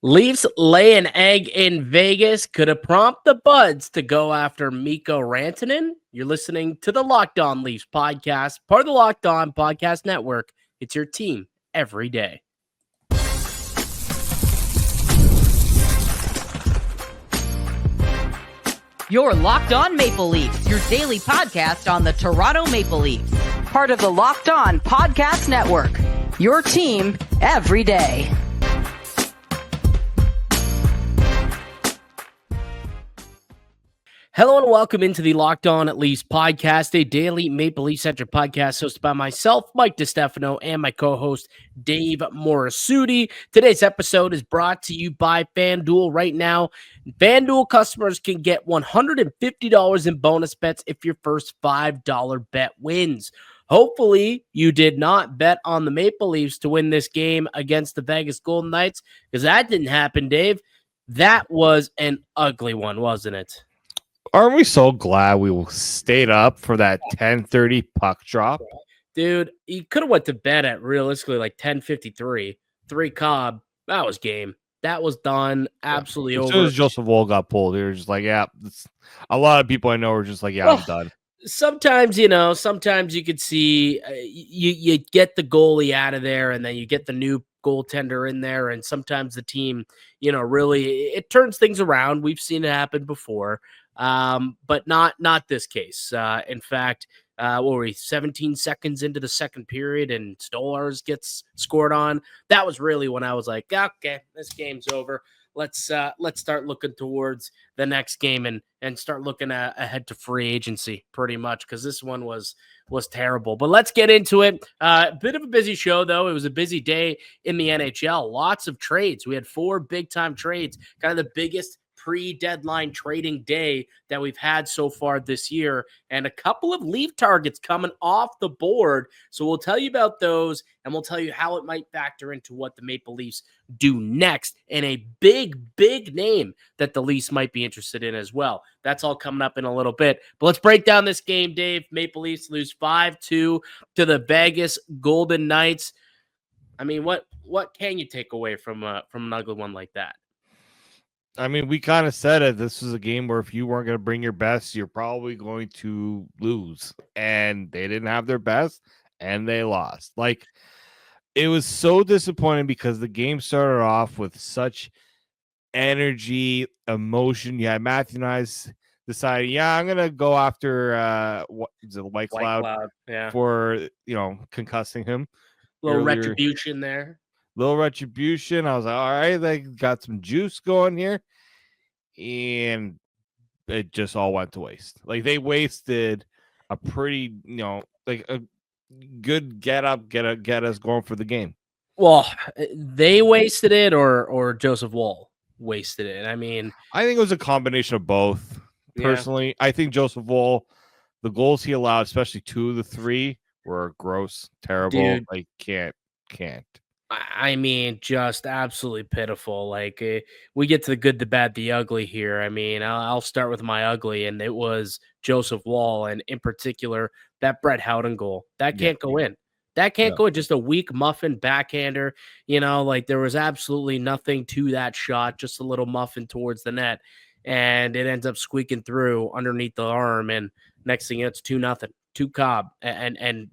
Leafs lay an egg in Vegas. Could it prompt the Buds to go after Mikko Rantanen? You're listening to the Locked On Leafs podcast, part of the Locked On Podcast Network. It's your team every day. You're Locked On Maple Leafs, your daily podcast on the Toronto Maple Leafs. Part of the Locked On Podcast Network, your team every day. Hello and welcome into the Locked On Leafs podcast, a daily Maple Leaf-centric podcast hosted by myself, Mike DiStefano, and my co-host, Dave Morassutti. Today's episode is brought to you by FanDuel. Right now, FanDuel customers can get $150 in bonus bets if your first $5 bet wins. Hopefully, you did not bet on the Maple Leafs to win this game against the Vegas Golden Knights, because that didn't happen, Dave. That was an ugly one, wasn't it? Aren't we so glad we stayed up for that 10:30 puck drop? Dude, you could have went to bed at realistically like 10:53. 3 Cobb. That was game. That was done. Absolutely over. As soon as Joseph Woll got pulled, they were just like, yeah. A lot of people I know were just like, yeah, I'm done. Sometimes you could see you get the goalie out of there and then you get the new goaltender in there. And sometimes the team, really, it turns things around. We've seen it happen before. But not this case. In fact, what were we, 17 seconds into the second period and Stolarz gets scored on. That was really when I was like, okay, this game's over. Let's start looking towards the next game and start looking ahead to free agency pretty much, because this one was terrible. But let's get into it. A bit of a busy show, though. It was a busy day in the NHL. Lots of trades. We had 4 big-time trades, kind of the biggest pre-deadline trading day that we've had so far this year, and a couple of Leaf targets coming off the board. So we'll tell you about those, and we'll tell you how it might factor into what the Maple Leafs do next, and a big name that the Leafs might be interested in as well. That's all coming up in a little bit. But let's break down this game, Dave. Maple Leafs lose 5-2 to the Vegas Golden Knights. I mean, what can you take away from an ugly one like that? I mean, we kind of said it. This was a game where if you weren't going to bring your best, you're probably going to lose. And they didn't have their best, and they lost. Like, it was so disappointing because the game started off with such energy, emotion. You had Matthew Nice decided, yeah, I'm going to go after White Cloud yeah, for, concussing him. Little retribution there. Little retribution. I was like, all right, they got some juice going here. And it just all went to waste. Like, they wasted a pretty, like a good get us going for the game. Well, they wasted it or Joseph Woll wasted it. I mean, I think it was a combination of both. Personally, yeah. I think Joseph Woll, the goals he allowed, especially 2 of the 3, were gross, terrible. Dude. Like, can't. I mean, just absolutely pitiful. Like, we get to the good, the bad, the ugly here. I mean, I'll start with my ugly, and it was Joseph Woll, and in particular, that Brett Howden goal. That can't go in. That can't go in. Just a weak muffin backhander. Like, there was absolutely nothing to that shot, just a little muffin towards the net, and it ends up squeaking through underneath the arm, and next thing, it's 2-0. 2 Cobb, and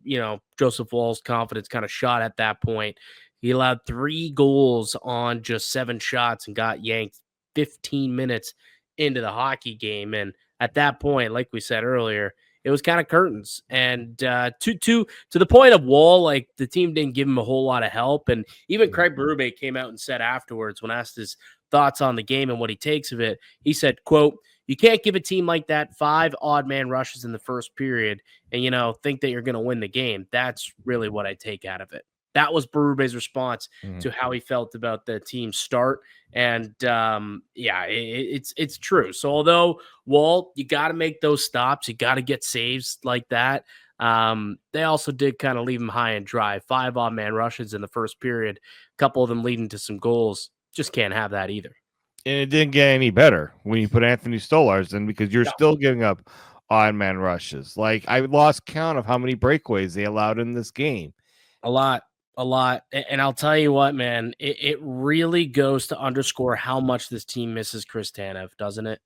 Joseph Woll's confidence kind of shot at that point. He allowed 3 goals on just 7 shots and got yanked 15 minutes into the hockey game. And at that point, like we said earlier, it was kind of curtains. And to the point of Woll, like, the team didn't give him a whole lot of help. And even Craig Berube came out and said afterwards, when asked his thoughts on the game and what he takes of it, he said, quote, "You can't give a team like that 5 odd man rushes in the first period and, think that you're going to win the game." That's really what I take out of it. That was Berube's response to how he felt about the team's start. And it's true. So although Woll, you got to make those stops, you got to get saves like that. They also did kind of leave him high and dry. 5 odd man rushes in the first period, a couple of them leading to some goals. Just can't have that either. And it didn't get any better when you put Anthony Stolarz in, because you're still giving up odd man rushes. Like, I lost count of how many breakaways they allowed in this game. A lot. A lot. And I'll tell you what, man, it really goes to underscore how much this team misses Chris Tanev, doesn't it?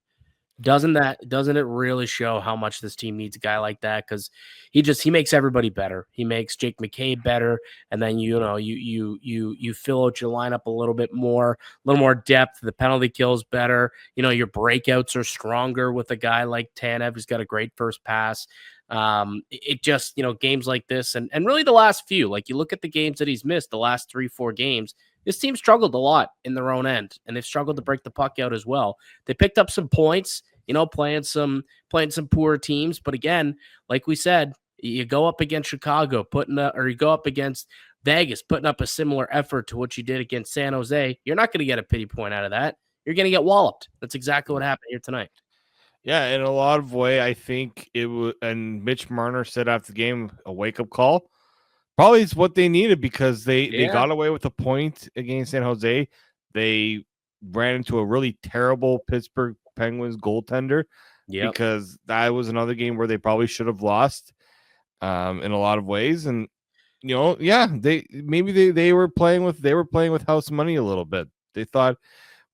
Doesn't it really show how much this team needs a guy like that? Because he makes everybody better. He makes Jake McCabe better, and then you fill out your lineup a little bit more, a little more depth. The penalty kills better. Your breakouts are stronger with a guy like Tanev, who's got a great first pass. It just, games like this and really the last few, like you look at the games that he's missed, the last 3-4 games, this team struggled a lot in their own end, and they've struggled to break the puck out as well. They picked up some points, playing some poor teams. But again, like we said, you go up against Chicago, or you go up against Vegas, putting up a similar effort to what you did against San Jose. You're not going to get a pity point out of that. You're going to get walloped. That's exactly what happened here tonight. Yeah, in a lot of way, I think it was, and Mitch Marner said after the game, a wake-up call. Probably is what they needed because they got away with a point against San Jose. They ran into a really terrible Pittsburgh Penguins goaltender because that was another game where they probably should have lost in a lot of ways. And they were playing with house money a little bit. They thought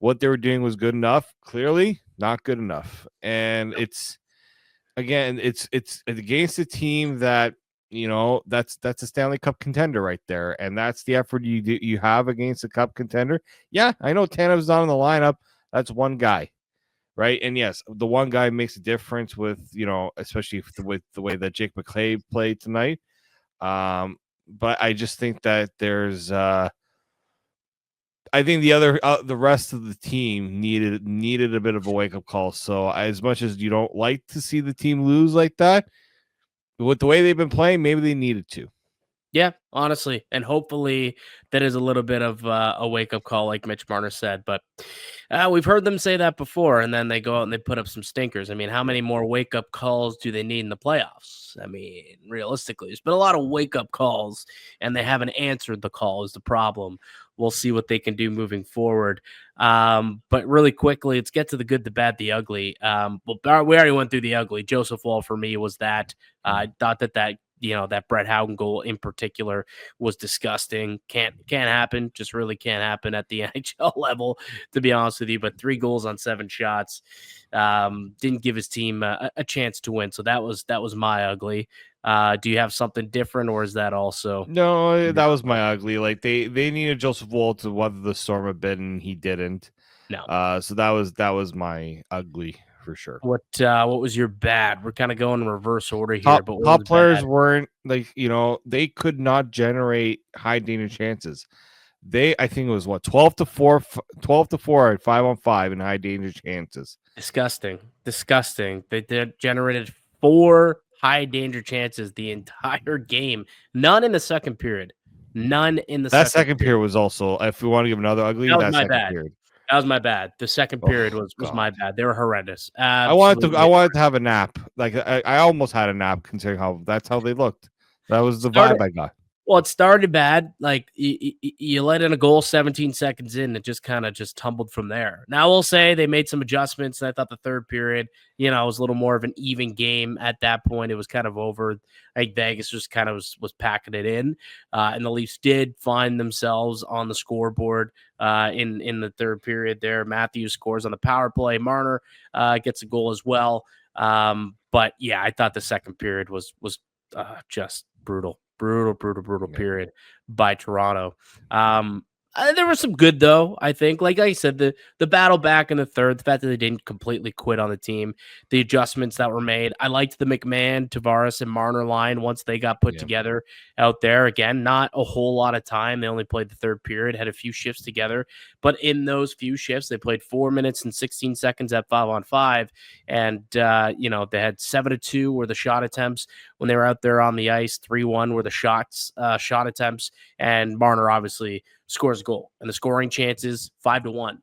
what they were doing was good enough. Clearly, not good enough. And it's against a team that. That's a Stanley Cup contender right there, and that's the effort you have against a Cup contender. Yeah, I know Tanev's not in the lineup. That's one guy, right? And yes, the one guy makes a difference with especially with the way that Jake McCabe played tonight. But I just think that there's I think the rest of the team needed a bit of a wake up call. So as much as you don't like to see the team lose like that. With the way they've been playing, maybe they needed to. Yeah, honestly. And hopefully that is a little bit of a wake-up call, like Mitch Marner said. But we've heard them say that before, and then they go out and they put up some stinkers. I mean, how many more wake-up calls do they need in the playoffs? I mean, realistically, there's been a lot of wake-up calls, and they haven't answered the call is the problem. We'll see what they can do moving forward. But really quickly, let's get to the good, the bad, the ugly. We already went through the ugly. Joseph Woll for me was that. I thought that Brett Howden goal in particular was disgusting. Can't happen. Just really can't happen at the NHL level, to be honest with you. But 3 goals on 7 shots didn't give his team a chance to win. So that was my ugly. Do you have something different, or is that also? No, that was my ugly. Like they needed Joseph Woll to weather the storm a bit, and he didn't. No. So that was my ugly for sure. What was your bad? We're kind of going in reverse order here, top, but top players weren't they could not generate high danger chances. I think it was 12 to 4 at 5-on-5 in high danger chances. Disgusting. They generated 4 high danger chances the entire game. None in the second period. That second period was also, if we want to give another ugly, that second period. That was my bad. The second period was my bad. They were horrendous. I wanted to have a nap. Like I almost had a nap considering that's how they looked. That was the vibe I got. Well, it started bad. Like you let in a goal 17 seconds in, it just kind of tumbled from there. Now we'll say they made some adjustments. And I thought the third period, was a little more of an even game at that point. It was kind of over. I think Vegas just kind of was packing it in, and the Leafs did find themselves on the scoreboard in the third period. There, Matthews scores on the power play. Marner gets a goal as well. But yeah, I thought the second period was just brutal period by Toronto. There was some good though. I think, like I said, the battle back in the third, the fact that they didn't completely quit on the team, the adjustments that were made. I liked the McMahon, Tavares, and Marner line once they got put together out there. Again, not a whole lot of time. They only played the third period, had a few shifts together, but in those few shifts, they played 4 minutes and 16 seconds at 5-on-5, and they had 7-2 were the shot attempts when they were out there on the ice. 3-1 were the shot attempts, and Marner obviously scores a goal, and the scoring chances 5-1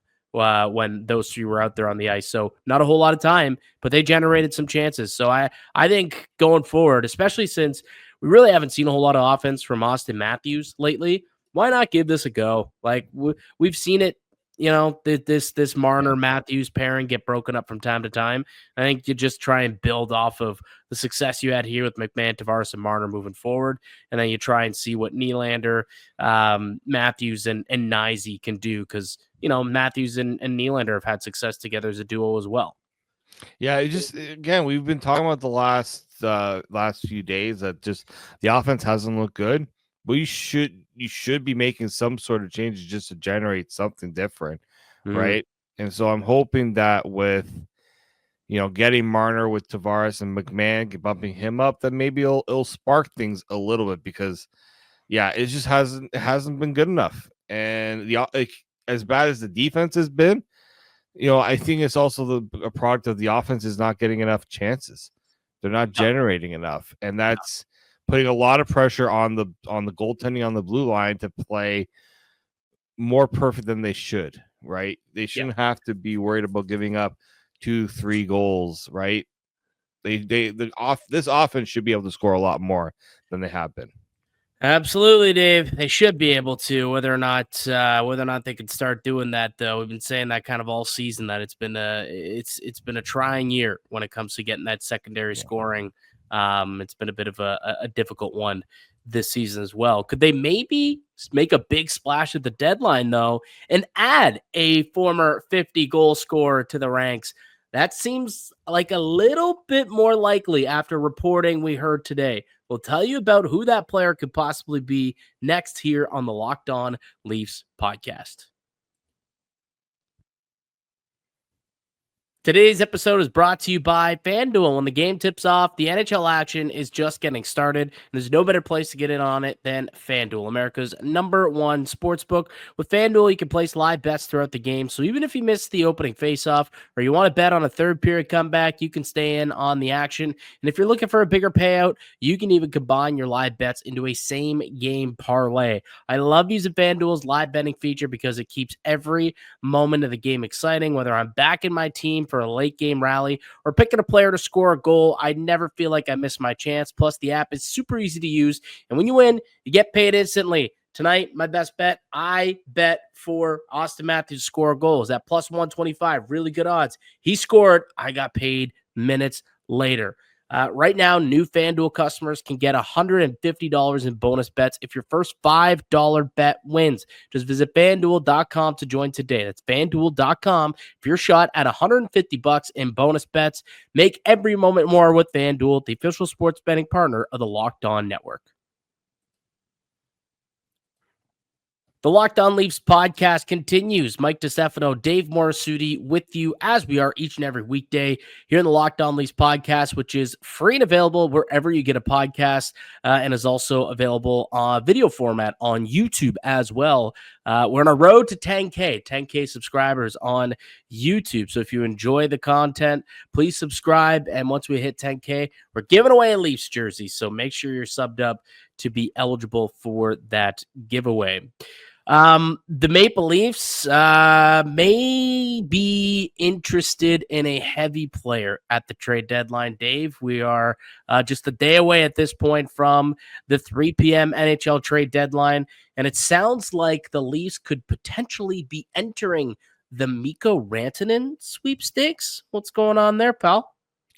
when those 3 were out there on the ice. So not a whole lot of time, but they generated some chances. So I think going forward, especially since we really haven't seen a whole lot of offense from Austin Matthews lately, why not give this a go? Like we've seen it this Marner Matthews pairing get broken up from time to time. I think you just try and build off of the success you had here with McMahon, Tavares, and Marner moving forward, and then you try and see what Nylander, Matthews, and Nyzee can do, because Matthews and Nylander have had success together as a duo as well. Yeah, it just, again, we've been talking about the last few days that just the offense hasn't looked good. But you should be making some sort of changes just to generate something different, right? And so I'm hoping that with getting Marner with Tavares and McMahon, bumping him up, that maybe it'll spark things a little bit, because it just hasn't been good enough. And as bad as the defense has been, I think it's also a product of the offense is not getting enough chances. They're not generating enough, and that's putting a lot of pressure on the goaltending on the blue line to play more perfect than they should. Right? They shouldn't have to be worried about giving up 2-3 goals. Right? This offense should be able to score a lot more than they have been. Absolutely, Dave. They should be able to. Whether or not they can start doing that, though, we've been saying that kind of all season, that it's been a trying year when it comes to getting that secondary scoring. It's been a bit of a difficult one this season as well. Could they maybe make a big splash at the deadline, though, and add a former 50-goal scorer to the ranks? That seems like a little bit more likely after reporting we heard today. We'll tell you about who that player could possibly be next here on the Locked On Leafs podcast. Today's episode is brought to you by FanDuel. When the game tips off, the NHL action is just getting started, and there's no better place to get in on it than FanDuel, America's #1 sportsbook. With FanDuel, you can place live bets throughout the game, so even if you miss the opening faceoff or you want to bet on a third-period comeback, you can stay in on the action. And if you're looking for a bigger payout, you can even combine your live bets into a same-game parlay. I love using FanDuel's live betting feature because it keeps every moment of the game exciting. Whether I'm backing my team for a late game rally or picking a player to score a goal, I never feel like I miss my chance. Plus, the app is super easy to use, and when you win, you get paid instantly. Tonight, my best bet, I bet for Austin Matthews to score a goal. Is at plus 125, really good odds. He scored, I got paid minutes later. Right now, new FanDuel customers can get $150 in bonus bets if your first $5 bet wins. Just visit FanDuel.com to join today. That's FanDuel.com for your shot at $150 in bonus bets. Make every moment more with FanDuel, the official sports betting partner of the Locked On Network. The Locked On Leafs podcast continues. Mike DiStefano, Dave Morassutti with you as we are each and every weekday here in the Locked On Leafs podcast, which is free and available wherever you get a podcast, and is also available on video format on YouTube as well. We're on a road to 10K subscribers on YouTube. So if you enjoy the content, please subscribe. And once we hit 10K, we're giving away a Leafs jersey. So make sure you're subbed up to be eligible for that giveaway. The Maple Leafs may be interested in a heavy player at the trade deadline. Dave, we are just a day away at this point from the 3 p.m. NHL trade deadline, and it sounds like the Leafs could potentially be entering the Mikko Rantanen sweepstakes. What's going on there, pal?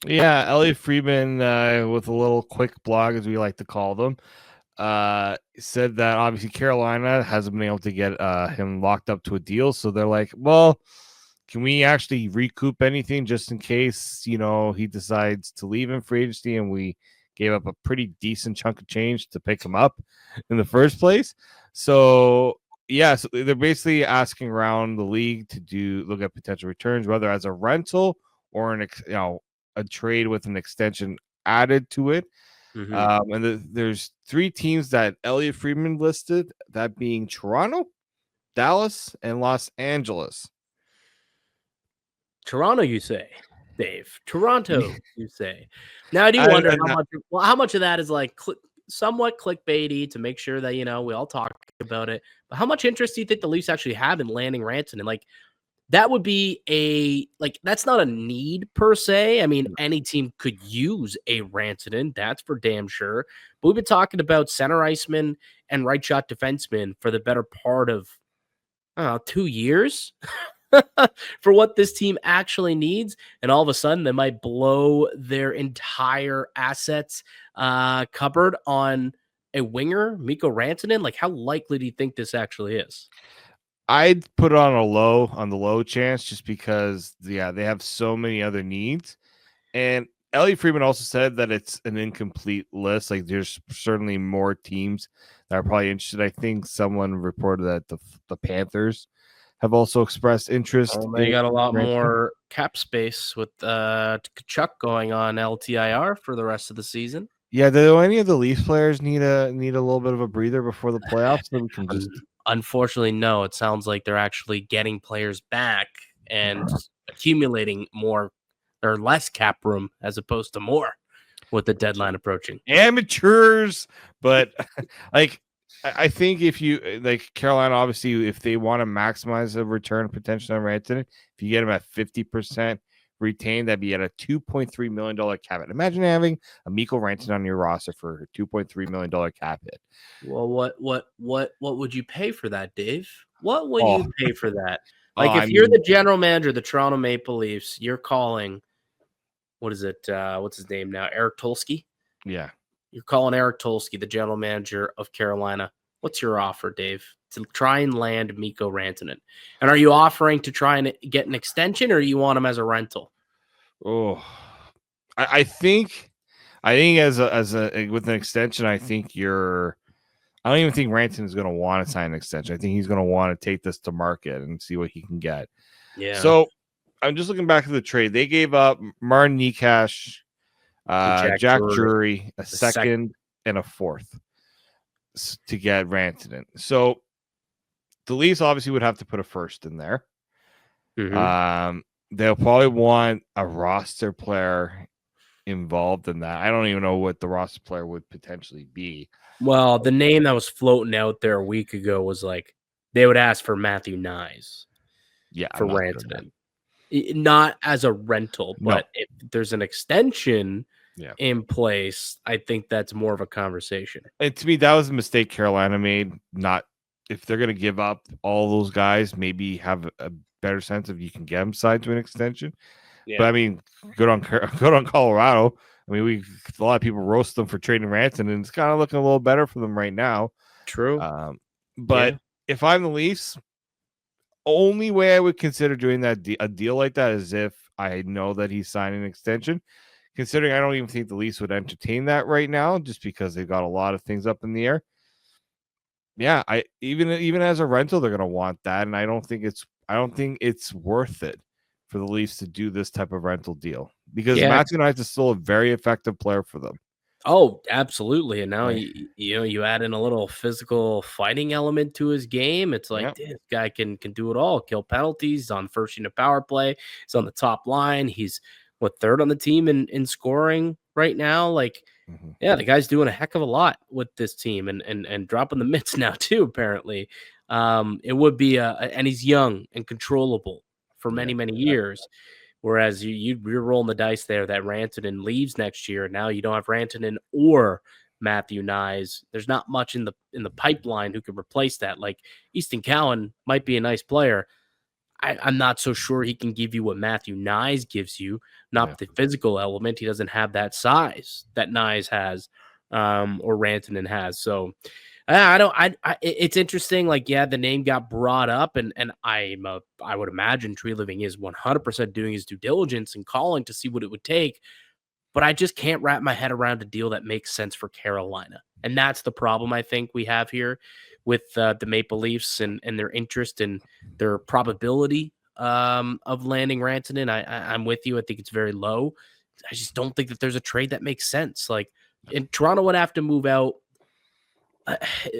Yeah, Elliotte Friedman with a little quick blog, as we like to call them, said that obviously Carolina hasn't been able to get him locked up to a deal. So they're like, well, can we actually recoup anything just in case, he decides to leave in free agency and we gave up a pretty decent chunk of change to pick him up in the first place. So so they're basically asking around the league to look at potential returns, whether as a rental or a trade with an extension added to it. Mm-hmm. And there's 3 teams that Elliotte Friedman listed, that being Toronto, Dallas, and Los Angeles. Toronto, you say, Dave? Toronto, you say? Now, I do wonder how much of that is like somewhat clickbaity to make sure that we all talk about it. But how much interest do you think the Leafs actually have in landing Rantanen? Like, that would be that's not a need per se. I mean, any team could use a Rantanen, that's for damn sure. But we've been talking about center iceman and right shot defenseman for the better part of, 2 years for what this team actually needs. And all of a sudden they might blow their entire assets cupboard on a winger, Mikko Rantanen. Like, how likely do you think this actually is? I'd put it on the low chance, just because, they have so many other needs. And Elliotte Friedman also said that it's an incomplete list. Like, there's certainly more teams that are probably interested. I think someone reported that the Panthers have also expressed interest. They got a lot more cap space with Kachuk going on LTIR for the rest of the season. Yeah, do any of the Leafs players need a little bit of a breather before the playoffs? So we can just Unfortunately, no. It sounds like they're actually getting players back and accumulating more or less cap room as opposed to more with the deadline approaching. Amateurs, but like, I think if you like Carolina, obviously, if they want to maximize the return potential on Rantanen, if you get him at 50% retained, that'd be at a $2.3 million cap hit. Imagine having a Mikko Rantanen on your roster for a $2.3 million cap hit. Well, what would you pay for that, Dave? What would you pay for that? Like, if you're the general manager of the Toronto Maple Leafs, you're calling, what is it? What's his name now? Eric Tulsky? Yeah. You're calling Eric Tulsky, the general manager of Carolina. What's your offer, Dave, to try and land Mikko Rantanen? And are you offering to try and get an extension, or do you want him as a rental? Oh, I think as a with an extension, I think I don't even think Rantanen is going to want to sign an extension. I think he's going to want to take this to market and see what he can get. Yeah. So I'm just looking back at the trade. They gave up Martin Necas, Jack Drury, a second and a fourth to get Rantanen. So the Leafs obviously would have to put a first in there. Mm-hmm. They'll probably want a roster player involved in that. I don't even know what the roster player would potentially be. Well, the name that was floating out there a week ago was like they would ask for Matthew Nyes. Yeah, for Rantanen. Not as a rental, but if there's an extension in place, I think that's more of a conversation. And to me, that was a mistake Carolina made. Not if they're going to give up all those guys, maybe have a better sense of you can get them signed to an extension. Yeah. But I mean, good on Colorado. I mean, a lot of people roast them for trading Rantanen, and it's kind of looking a little better for them right now. True. But if I'm the Leafs, only way I would consider doing a deal like that is if I know that he's signing an extension. Considering I don't even think the Leafs would entertain that right now, just because they've got a lot of things up in the air. Yeah, I even as a rental, they're going to want that, and I don't think it's worth it for the Leafs to do this type of rental deal, because Matthew Nyes is still a very effective player for them. Oh, absolutely. And now you add in a little physical fighting element to his game. It's like, this guy can do it all. Kill penalties, on first unit power play. He's on the top line. He's third on the team in scoring right now. Like, the guy's doing a heck of a lot with this team and dropping the mitts now too, apparently. It would be and he's young and controllable for many, many years. Whereas you're rolling the dice there that Rantanen leaves next year. Now you don't have Rantanen or Matthew Nyes. There's not much in the pipeline who could replace that. Like, Easton Cowan might be a nice player. I'm not so sure he can give you what Matthew Nyes gives you, not the physical element. He doesn't have that size that Nyes has or Rantanen has. So it's interesting. Like, the name got brought up, and I would imagine Tree Living is 100% doing his due diligence and calling to see what it would take. But I just can't wrap my head around a deal that makes sense for Carolina. And that's the problem I think we have here with the Maple Leafs and their interest and their probability of landing Rantanen. I'm with you. I think it's very low. I just don't think that there's a trade that makes sense. Like, and Toronto would have to move out.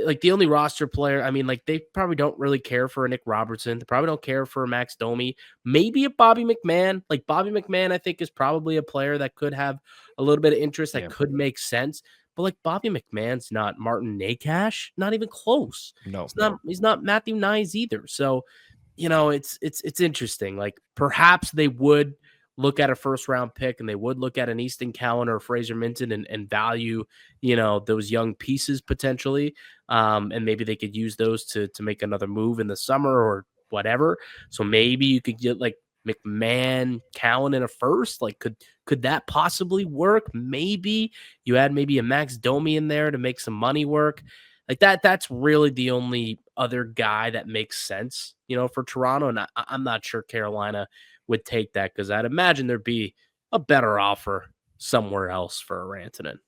Like, the only roster player, I mean, like, they probably don't really care for a Nick Robertson. They probably don't care for a Max Domi. Maybe a Bobby McMahon. Like, Bobby McMahon, I think, is probably a player that could have a little bit of interest that could make sense. But, like, Bobby McMahon's not Martin Necas, not even close. No, he's not Matthew Nyes either. So, it's interesting. Like, perhaps they would look at a first-round pick and they would look at an Easton Cowan or Fraser Minton and value, those young pieces potentially. And maybe they could use those to make another move in the summer or whatever. So maybe you could get like McMahon, Cowan in a first. Like, could that possibly work? Maybe you add maybe a Max Domi in there to make some money work. Like that's really the only other guy that makes sense, for Toronto. And I'm not sure Carolina would take that because I'd imagine there'd be a better offer somewhere else for Rantanen.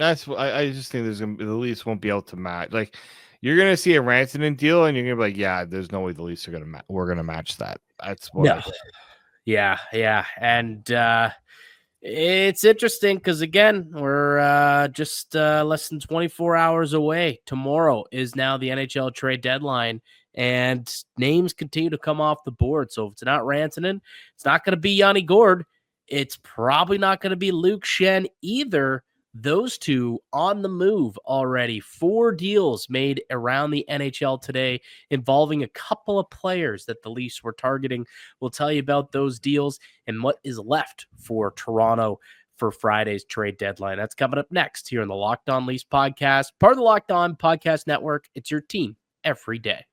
I just think the Leafs won't be able to match. Like, you're gonna see a Rantanen deal, and you're gonna be like, yeah, there's no way the Leafs are we're gonna match that. That's what. No. Yeah, and it's interesting because again, we're just less than 24 hours away. Tomorrow is now the NHL trade deadline, and names continue to come off the board. So if it's not Rantanen, it's not going to be Yanni Gourde. It's probably not going to be Luke Schenn either. Those two on the move already. 4 deals made around the NHL today involving a couple of players that the Leafs were targeting. We'll tell you about those deals and what is left for Toronto for Friday's trade deadline. That's coming up next here on the Locked On Leafs podcast, part of the Locked On Podcast Network. It's your team every day.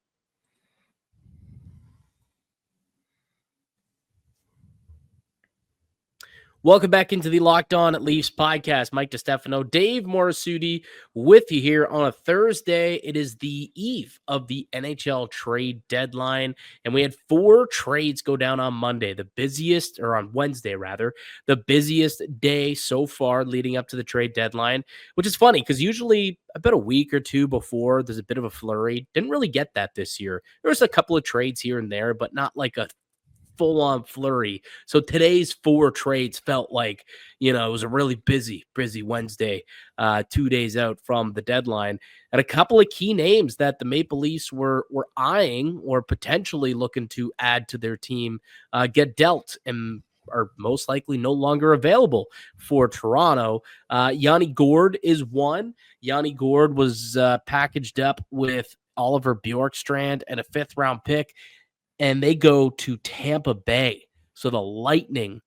Welcome back into the Locked On Leafs podcast. Mike DiStefano, Dave Morassutti with you here on a Thursday. It is the eve of the NHL trade deadline, and we had 4 trades go down on Monday, on Wednesday rather, the busiest day so far leading up to the trade deadline, which is funny because usually about a week or two before there's a bit of a flurry. Didn't really get that this year. There was a couple of trades here and there, but not like a full-on flurry. So today's 4 trades felt like, it was a really busy Wednesday, 2 days out from the deadline. And a couple of key names that the Maple Leafs were eyeing or potentially looking to add to their team get dealt and are most likely no longer available for Toronto. Yanni Gourde is one. Yanni Gourde was packaged up with Oliver Bjorkstrand and a 5th-round pick, and they go to Tampa Bay. So the Lightning,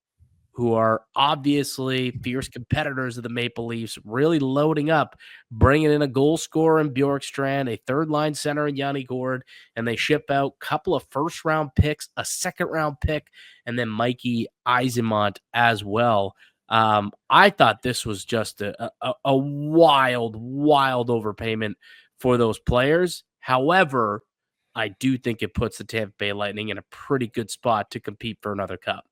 who are obviously fierce competitors of the Maple Leafs, really loading up, bringing in a goal scorer in Bjorkstrand, a 3rd-line center in Yanni Gourde, and they ship out a couple of 1st-round picks, a 2nd-round pick, and then Mikey Eyssimont as well. I thought this was just a wild overpayment for those players. However, I do think it puts the Tampa Bay Lightning in a pretty good spot to compete for another cup.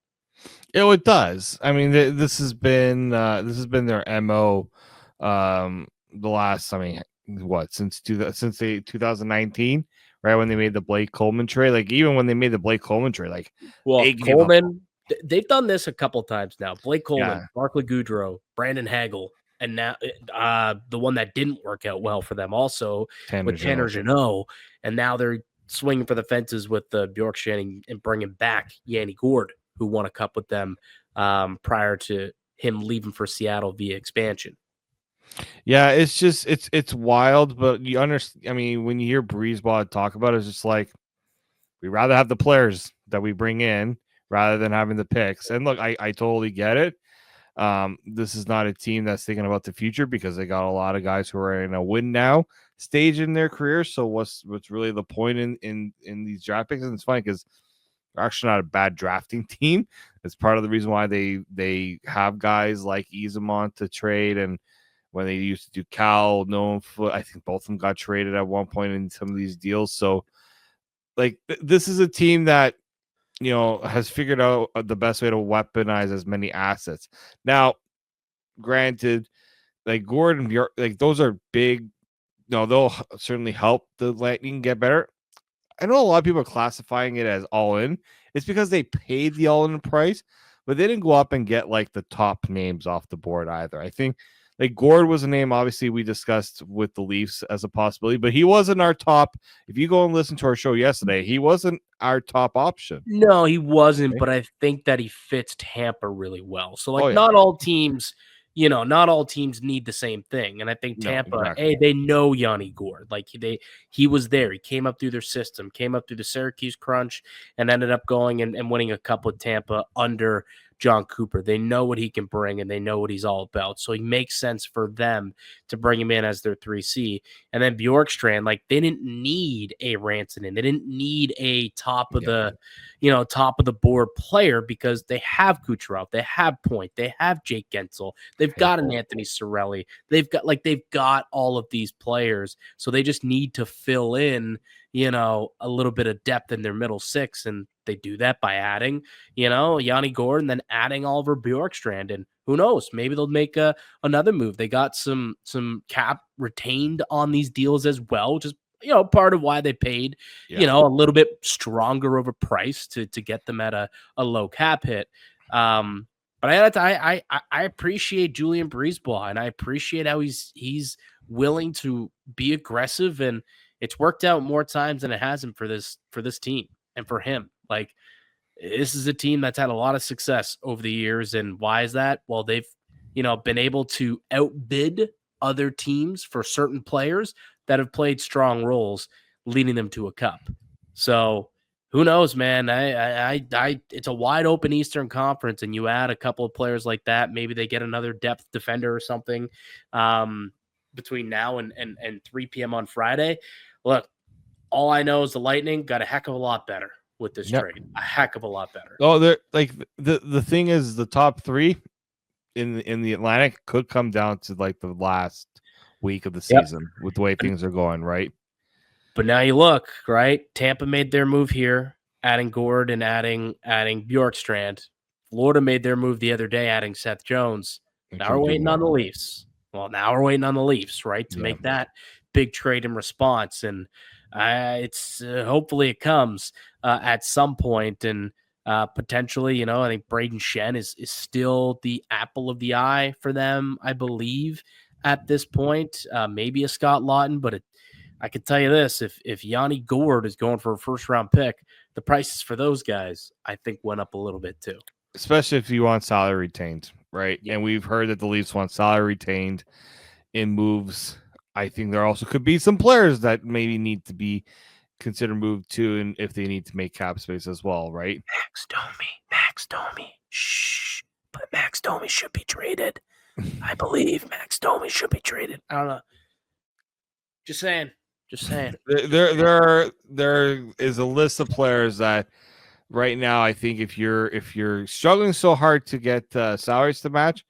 It does. I mean, this has been their MO the last, since 2019, right when they made the Blake Coleman trade. Like, even when they made the Blake Coleman trade, Coleman, they've done this a couple times now. Blake Coleman, Barclay Goodrow, Brandon Hagel, and now the one that didn't work out well for them also with Tanner Jeannot, and now they're swinging for the fences with the Bjorkstrand and bringing back Yanni Gourde, who won a cup with them prior to him leaving for Seattle via expansion. Yeah, it's just it's wild, but you understand. I mean, when you hear Breezeball talk about it, it's just like, we'd rather have the players that we bring in rather than having the picks. And look, I totally get it. This is not a team that's thinking about the future because they got a lot of guys who are in a win now stage in their career. So what's really the point in these draft picks? And it's funny because they're actually not a bad drafting team. It's part of the reason why they have guys like Eyssimont to trade, and when they used to do Cal, I think both of them got traded at one point in some of these deals. So like this is a team that has figured out the best way to weaponize as many assets. Now, granted, like Gourde and Bjork, like those are big. They'll certainly help the Lightning get better. I know a lot of people are classifying it as all in. It's because they paid the all in price, but they didn't go up and get like the top names off the board either. I think like Gourde was a name, obviously, we discussed with the Leafs as a possibility, but he wasn't our top. If you go and listen to our show yesterday, he wasn't our top option. No, he wasn't, but I think that he fits Tampa really well. So not all teams, not all teams need the same thing. And I think Tampa, they know Yanni Gourde. Like he was there. He came up through their system, came up through the Syracuse crunch, and ended up going and winning a cup with Tampa under John Cooper. They know what he can bring, and they know what he's all about. So it makes sense for them to bring him in as their 3C. And then Bjorkstrand, like, they didn't need a Rantanen. They didn't need a top of the board player because they have Kucherov, they have Point, they have Jake Gensel, they've got an Anthony Cirelli, they've got all of these players. So they just need to fill in, a little bit of depth in their middle six, and they do that by adding, Yanni Gordon, then adding Oliver Bjorkstrand, and who knows, maybe they'll make another move. They got some cap retained on these deals as well, which is part of why they paid, a little bit stronger of a price to get them at a low cap hit. But I appreciate Julian Breezeball, and I appreciate how he's willing to be aggressive, and it's worked out more times than it hasn't for this team and for him. Like, this is a team that's had a lot of success over the years, and why is that? Well, they've been able to outbid other teams for certain players that have played strong roles, leading them to a cup. So who knows, man? It's a wide open Eastern Conference, and you add a couple of players like that, maybe they get another depth defender or something between now and 3 p.m. on Friday. Look, all I know is the Lightning got a heck of a lot better with this trade. A heck of a lot better. Oh, they're like the thing is, the top three in the Atlantic could come down to like the last week of the season with the way things are going, right? But now you look, right? Tampa made their move here, adding Gord and adding Bjorkstrand. Florida made their move the other day, adding Seth Jones. Now we're waiting on the Leafs. Well, now we're waiting on the Leafs, right, to make that big trade in response. And it's hopefully it comes at some point, and potentially, I think Braden Shen is still the apple of the eye for them, I believe, at this point. Maybe a Scott Lawton, but I can tell you this: if Yanni Gord is going for a first-round pick, the prices for those guys, I think, went up a little bit too. Especially if you want salary retained, right? Yeah. And we've heard that the Leafs want salary retained in moves. I think there also could be some players that maybe need to be considered moved too, and if they need to make cap space as well, right? Max Domi. Shh. But Max Domi should be traded. I believe Max Domi should be traded. I don't know. Just saying. There is a list of players that right now, I think if you're struggling so hard to get salaries to match,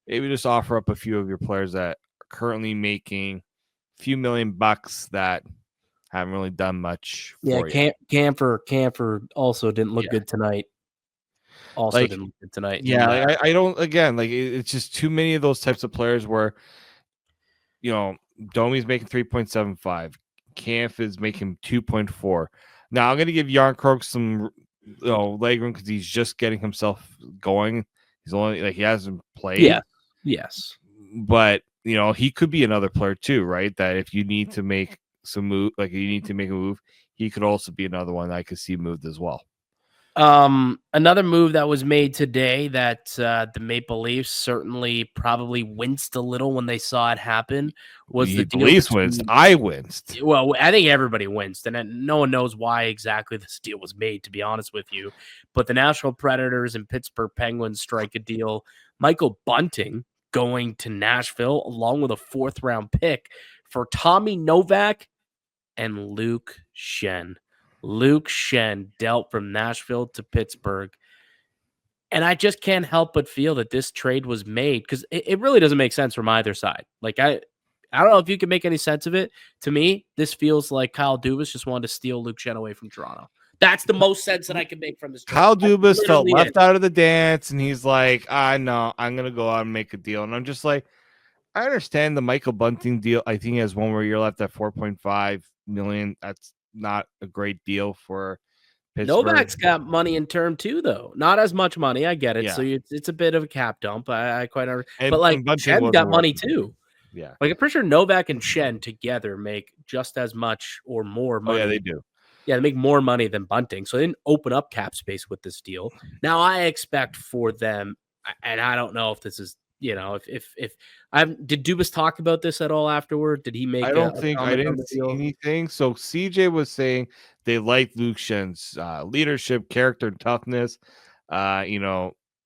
maybe just offer up a few of your players that are currently making a few $1,000,000 that haven't really done much. Camphor also didn't look good tonight. Yeah, I don't. Again, like it's just too many of those types of players where, Domi's making 3.75, Camp is making 2.4. Now I'm going to give Yarncroke some leg room because he's just getting himself going. He's only he hasn't played. Yes. But he could be another player too, right? That if you need to make some move, like you need to make a move, he could also be another one that I could see moved as well. Another move that was made today that the Maple Leafs certainly probably winced a little when they saw it happen was the deal. Leafs winced. I winced. Well, I think everybody winced, and no one knows why exactly this deal was made, to be honest with you. But the Nashville Predators and Pittsburgh Penguins strike a deal. Michael Bunting going to Nashville along with a 4th-round pick for Tommy Novak and Luke Schenn. Luke Schenn dealt from Nashville to Pittsburgh. And I just can't help but feel that this trade was made because it really doesn't make sense from either side. Like, I don't know if you can make any sense of it. To me, this feels like Kyle Dubas just wanted to steal Luke Schenn away from Toronto. That's the most sense that I can make from this trade. Kyle Dubas felt left out of the dance, and he's like, no, I'm going to go out and make a deal. And I'm just like, I understand the Michael Bunting deal. I think he has 1 more year left at $4.5 million. That's not a great deal for Pittsburgh. Novak's got money in term too, though. Not as much money. I get it. Yeah. So it's a bit of a cap dump. I quite understand. But like Schenn got money too. Yeah. Like I'm pretty sure Novak and Schenn together make just as much or more money. Oh, yeah, they do. Yeah, they make more money than Bunting. So they didn't open up cap space with this deal. Now I expect for them, and I don't know if this is, if did Dubas talk about this at all afterward? Did he make? I don't think I didn't see anything. So CJ was saying they liked Luke Schenn's leadership, character, and toughness.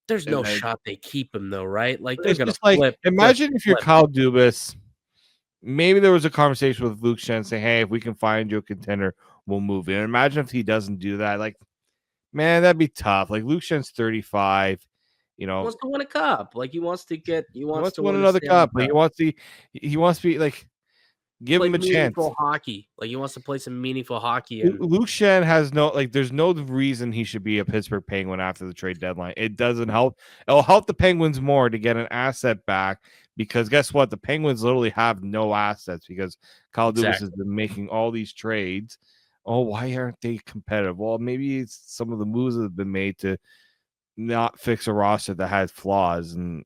There's no shot they keep him though, right? Like they're It's gonna just like, flip. imagine if you're Kyle Dubas, maybe there was a conversation with Luke Schenn saying, hey, if we can find you a contender, we'll move in. Imagine if he doesn't do that. Like, man, that'd be tough. Like Luke Schenn's 35. He wants to win a cup. Like he wants to win another cup. Like he wants to be like, give play him a chance. Meaningful hockey. Like he wants to play some meaningful hockey. And Luke Schenn has there's no reason he should be a Pittsburgh Penguin after the trade deadline. It doesn't help. It'll help the Penguins more to get an asset back because guess what? The Penguins literally have no assets because Kyle Dubas has been making all these trades. Oh, why aren't they competitive? Well, maybe it's some of the moves that have been made to not fix a roster that has flaws and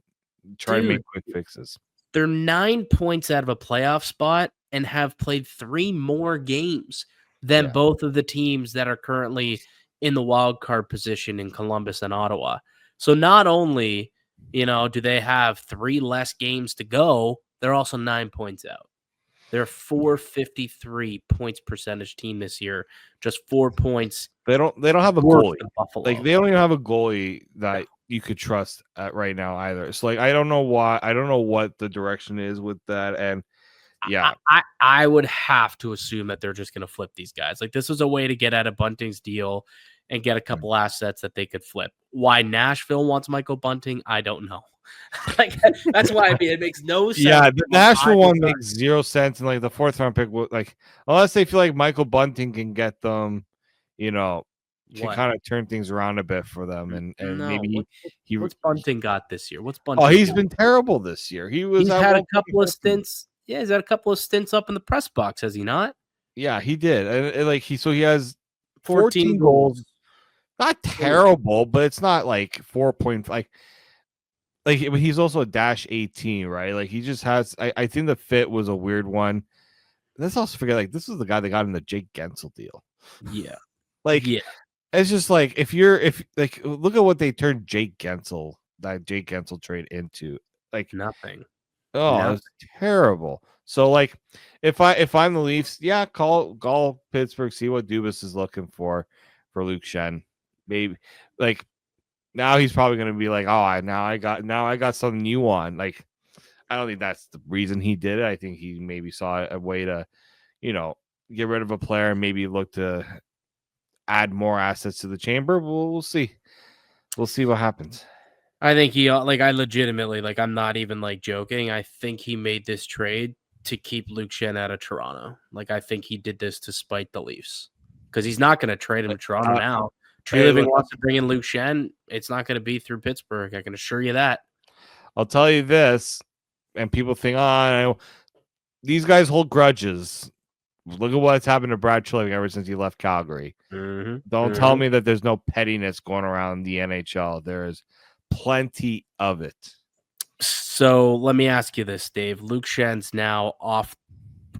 try to make quick fixes. They're 9 points out of a playoff spot and have played 3 more games than both of the teams that are currently in the wild card position in Columbus and Ottawa. So not only, do they have 3 less games to go, they're also 9 points out. They're a .453 points percentage team this year, just 4 points. They don't have a goalie. Like they don't even have a goalie that you could trust right now either. It's like I don't know why. I don't know what the direction is with that. And yeah, I would have to assume that they're just going to flip these guys. Like this was a way to get out of Bunting's deal and get a couple assets that they could flip. Why Nashville wants Michael Bunting, I don't know. Like that's why it makes no sense. Yeah, the Nashville one makes 0 sense, and like the 4th round pick, like unless they feel like Michael Bunting can get them, to kind of turn things around a bit for them, and maybe what's Bunting got this year? What's Bunting? Oh, he's been terrible this year. He's had a couple of stints. Yeah, he's had a couple of stints up in the press box, has he not? Yeah, he did, and he has 14 goals. Not terrible, but it's not like 4.5. Like he's also a -18, right? Like he just has. I think the fit was a weird one. Let's also forget, like this was the guy that got in the Jake Gensel deal. Yeah, it's just like if look at what they turned that Jake Gensel trade into. Like nothing. Oh, it's terrible. So like if I'm the Leafs, yeah, call Pittsburgh, see what Dubas is looking for Luke Schenn. Maybe like. Now he's probably going to be like, oh, now I got something you want. Like, I don't think that's the reason he did it. I think he maybe saw a way to, get rid of a player and maybe look to add more assets to the chamber. We'll see. We'll see what happens. I think I legitimately, I'm not even joking. I think he made this trade to keep Luke Schenn out of Toronto. Like, I think he did this to spite the Leafs because he's not going to trade him to Toronto now. Tree Living wants to bring in Luke Schenn. It's not going to be through Pittsburgh. I can assure you that. I'll tell you this, and people think, these guys hold grudges. Look at what's happened to Brad Treliving ever since he left Calgary. Don't tell me that there's no pettiness going around the NHL. There is plenty of it. So let me ask you this, Dave. Luke Schenn's now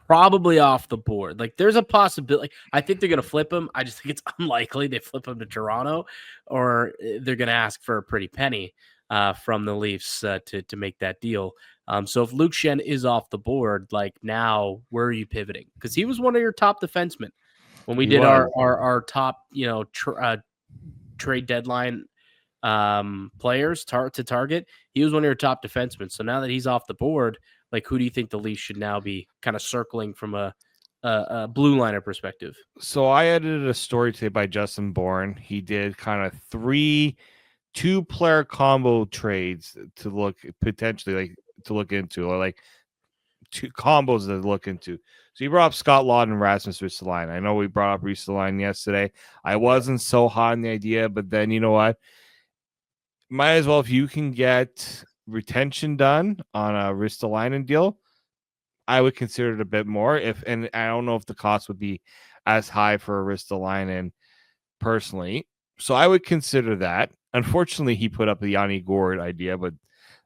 probably off the board. Like there's a possibility. I think they're going to flip him. I just think it's unlikely they flip him to Toronto, or they're going to ask for a pretty penny from the Leafs to make that deal. So if Luke Schenn is off the board, now where are you pivoting? Because he was one of your top defensemen when we did our top trade deadline players to target. He was one of your top defensemen. So now that he's off the board, who do you think the Leafs should now be kind of circling from a blue liner perspective? So I edited a story today by Justin Bourne. He did kind of 3 2-player combo trades to look into, or 2 combos to look into. So he brought up Scott Laughton and Rasmus Ristolainen. I know we brought up Ristolainen yesterday. I wasn't so hot on the idea, but then you know what? Might as well, if you can get retention done on a Ristolainen deal, I would consider it a bit more. And I don't know if the cost would be as high for a Ristolainen personally, so I would consider that. Unfortunately, he put up the Yanni Gourde idea, but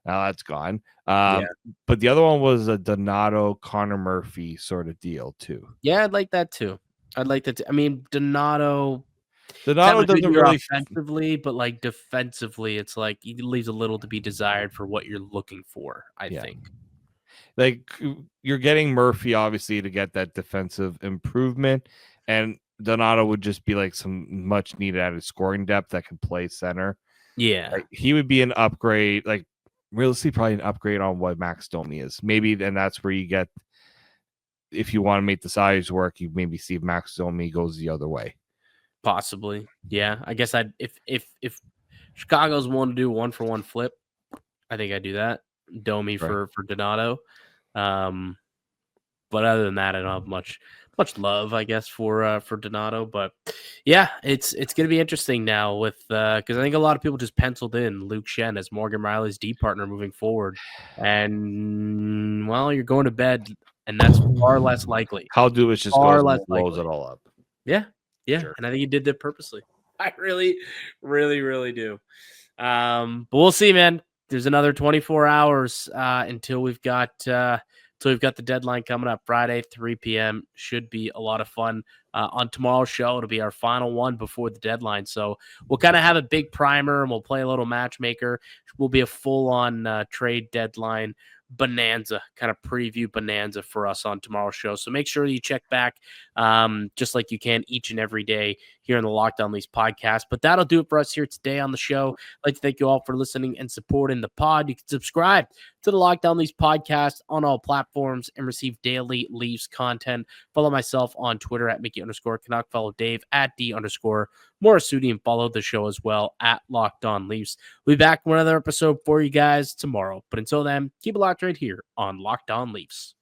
now that's gone. But the other one was a Donato Connor Murphy sort of deal too. Yeah, I'd like that too. I mean, Donato doesn't really offensively, but defensively, it's he leaves a little to be desired for what you're looking for. I think. You're getting Murphy obviously to get that defensive improvement, and Donato would just be some much needed added scoring depth that can play center. Yeah, Like, he would be an upgrade, like realistically, probably an upgrade on what Max Domi is. Maybe then that's where you get, if you want to make the size work, you maybe see if Max Domi goes the other way. possibly. Yeah, I guess I'd if Chicago's willing to do 1-for-1 flip, I think I'd do that. Domi Right. for Donato. But other than that, I don't have much love, I guess, for Donato. But yeah, it's gonna be interesting now with because I think a lot of people just penciled in Luke Shen as Morgan Riley's D partner moving forward, and well, you're going to bed, and that's far less likely. How Dubas just Far goes less and blows likely. it all up. Yeah, Sure. and I think he did that purposely. I really, really, really do. But we'll see, man. There's another 24 hours until we've got the deadline coming up Friday, 3 p.m. Should be a lot of fun. On tomorrow's show, it'll be our final one before the deadline. So we'll kind of have a big primer and we'll play a little matchmaker. Will be a full-on trade deadline bonanza, kind of preview bonanza for us on tomorrow's show. So make sure you check back just like you can each and every day here in the Locked On Leafs podcast. But that'll do it for us here today on the show. I'd like to thank you all for listening and supporting the pod. You can subscribe to the Locked On Leafs podcast on all platforms and receive daily Leafs content. Follow myself on Twitter at Mickey_Canuck. Follow Dave at D_Morassutti and follow the show as well at Locked On Leafs. We'll be back with another episode for you guys tomorrow. But until then, keep it locked right here on Locked On Leafs.